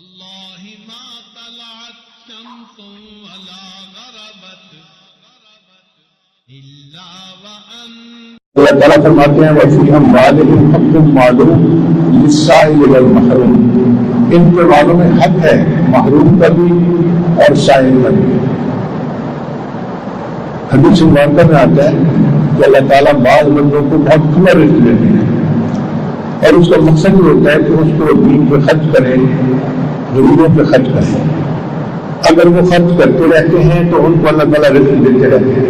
اللہ ما طلعت شمس ولا غربت الا وان اللہ تعالیٰ فرماتے ہیں وَفِي أَمْوَالِهِمْ حَقٌّ مَّعْلُومٌ لِلسَّائِلِ وَالْمَحْرُومِ، ان کے مالوں میں حق ہے محروم کا بھی اور سائل کا بھی۔ حدیث مبارکہ میں آتا ہے کہ اللہ تعالیٰ بعض بندوں کو بہت کھلا رزق دیتے ہیں اور اس کا مقصد یہ ہوتا ہے کہ اس کو دین پہ خرچ کریں، غریبوں پہ خرچ کریں۔ اگر وہ خرچ کرتے رہتے ہیں تو ان کو اللہ تعالیٰ رزق دیتے رہتے ہیں،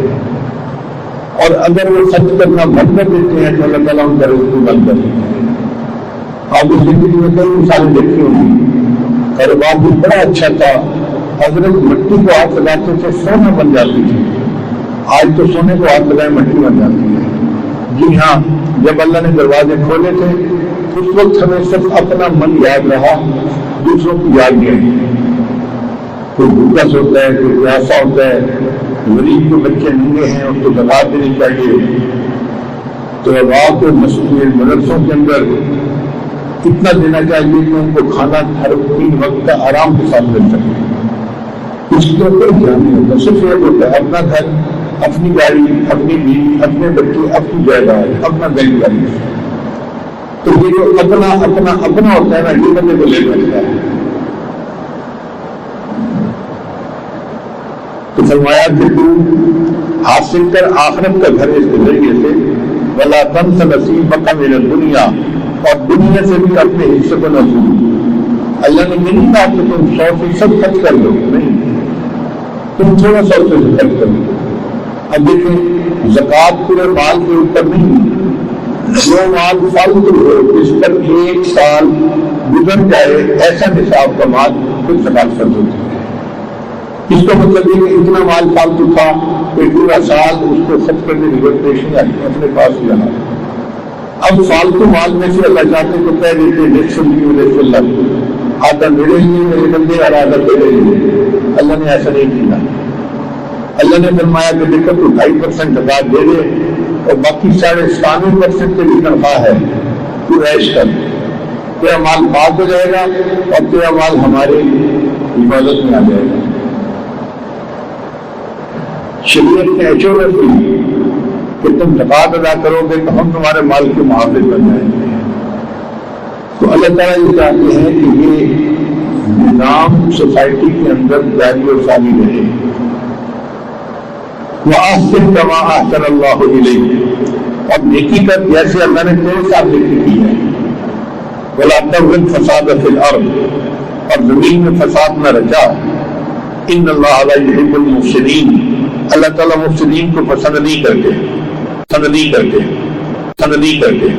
اور اگر وہ خرچ کرنا بند کر دیتے ہیں تو اللہ تعالیٰ ان کا رزق بند کر دیتے ہیں۔ آپ اس زندگی میں کئی مثالیں دیکھی ہوں گی، کاروبار بھی بڑا اچھا تھا، حضرت مٹی کو ہاتھ لگاتے تھے سونا بن جاتی تھی، آج تو سونے کو ہاتھ لگائے مٹی بن جاتی ہے۔ جی ہاں، جب اللہ نے دروازے کھولے تھے اس وقت ہمیں صرف اپنا من یاد رہا، دوسروں کی یاد نہیں آئی۔ کوئی بھوکا سوتا ہے، کوئی پیاسا ہوتا ہے، غریب کے بچے ننگے ہیں اس کو زکات دینی چاہیے، تو آپ کو مسجد مدرسوں کے اندر اتنا دینا چاہیے کہ ان کو کھانا ہر 3 وقت کا آرام کے ساتھ مل سکے۔ اس کی طرف کوئی دھیان نہیں ہوتا، صرف یہ ہوتا ہے اپنا گھر، اپنی گاڑی، اپنی بیوی، اپنے بچے، اپنی جائیداد، اپنا بیل گاڑی۔ تو یہ جو اپنا اپنا اپنا ہوتا ہے نا، یہ بندے کو لے بیٹھتا ہے۔ تو فرمایا کہ تو حاصل کر آخرت کا گھر اس کے ذریعے سے، وَلَا تَنْسَ نَصِيبَكَ مِنَ الدُّنْيَا، اور دنیا سے بھی اپنے حصے کو نہ بھولو۔ اللہ نے نہیں کہا کہ تم 100% خرچ کر لو، نہیں، تم تھوڑا سا اسے خرچ کر لو۔ اب دیکھیں زکوٰۃ پورے مال کے اوپر نہیں، جو مال فالتو ہو جس پر 1 سال گزر جائے ایسا نصاب کا مال پھر زکوٰۃ فرض ہوتی ہے۔ اس کا مطلب یہ کہ اتنا مال فالتو تھا کہ پورا سال اس کو خرچ کرنے کی ضرورت پیش نہیں آئی، اپنے پاس ہی رہا۔ اب فالتو مال میں سے اللہ چاہتے کو کہہ دیتے نصف لی نصف اللہ، آدھا میرے لیے میرے بندے اور آدھا تیرے لیے۔ اللہ نے ایسا نہیں کیا۔ اللہ نے فرمایا کہ دیکھو تو 2.5% زکوٰۃ دے دے اور باقی 97.5% تیری تنخواہ ہے، تو عیش کر، تیرا مال پاک ہو جائے گا اور تیرا مال ہمارے حفاظت میں آ جائے گا۔ شریعت نے ایشورنس دی کہ تم زکوٰۃ ادا کرو گے تو ہم تمہارے مال کے محافظ بن جائیں گے۔ تو اللہ تعالیٰ یہ چاہتے ہیں کہ یہ نظام سوسائٹی کے اندر جاری و ساری رہے۔ وَأَحْسِن كَمَا أَحْسَنَ اللَّهُ إِلَيْكَ، اور نیکی کر جیسے اللہ نے تیرے ساتھ نیکی کی ہے۔ وَلَا تَبْغِ الْفَسَادَ فِي الْأَرْضِ، اور زمین میں فساد نہ رچا۔ إِنَّ اللَّهَ لَا يُحِبُّ الْمُفْسِدِينَ، اللہ تعالیٰ مفسدین کو پسند نہیں کرتے، پسند نہیں کرتے، پسند نہیں کرتے۔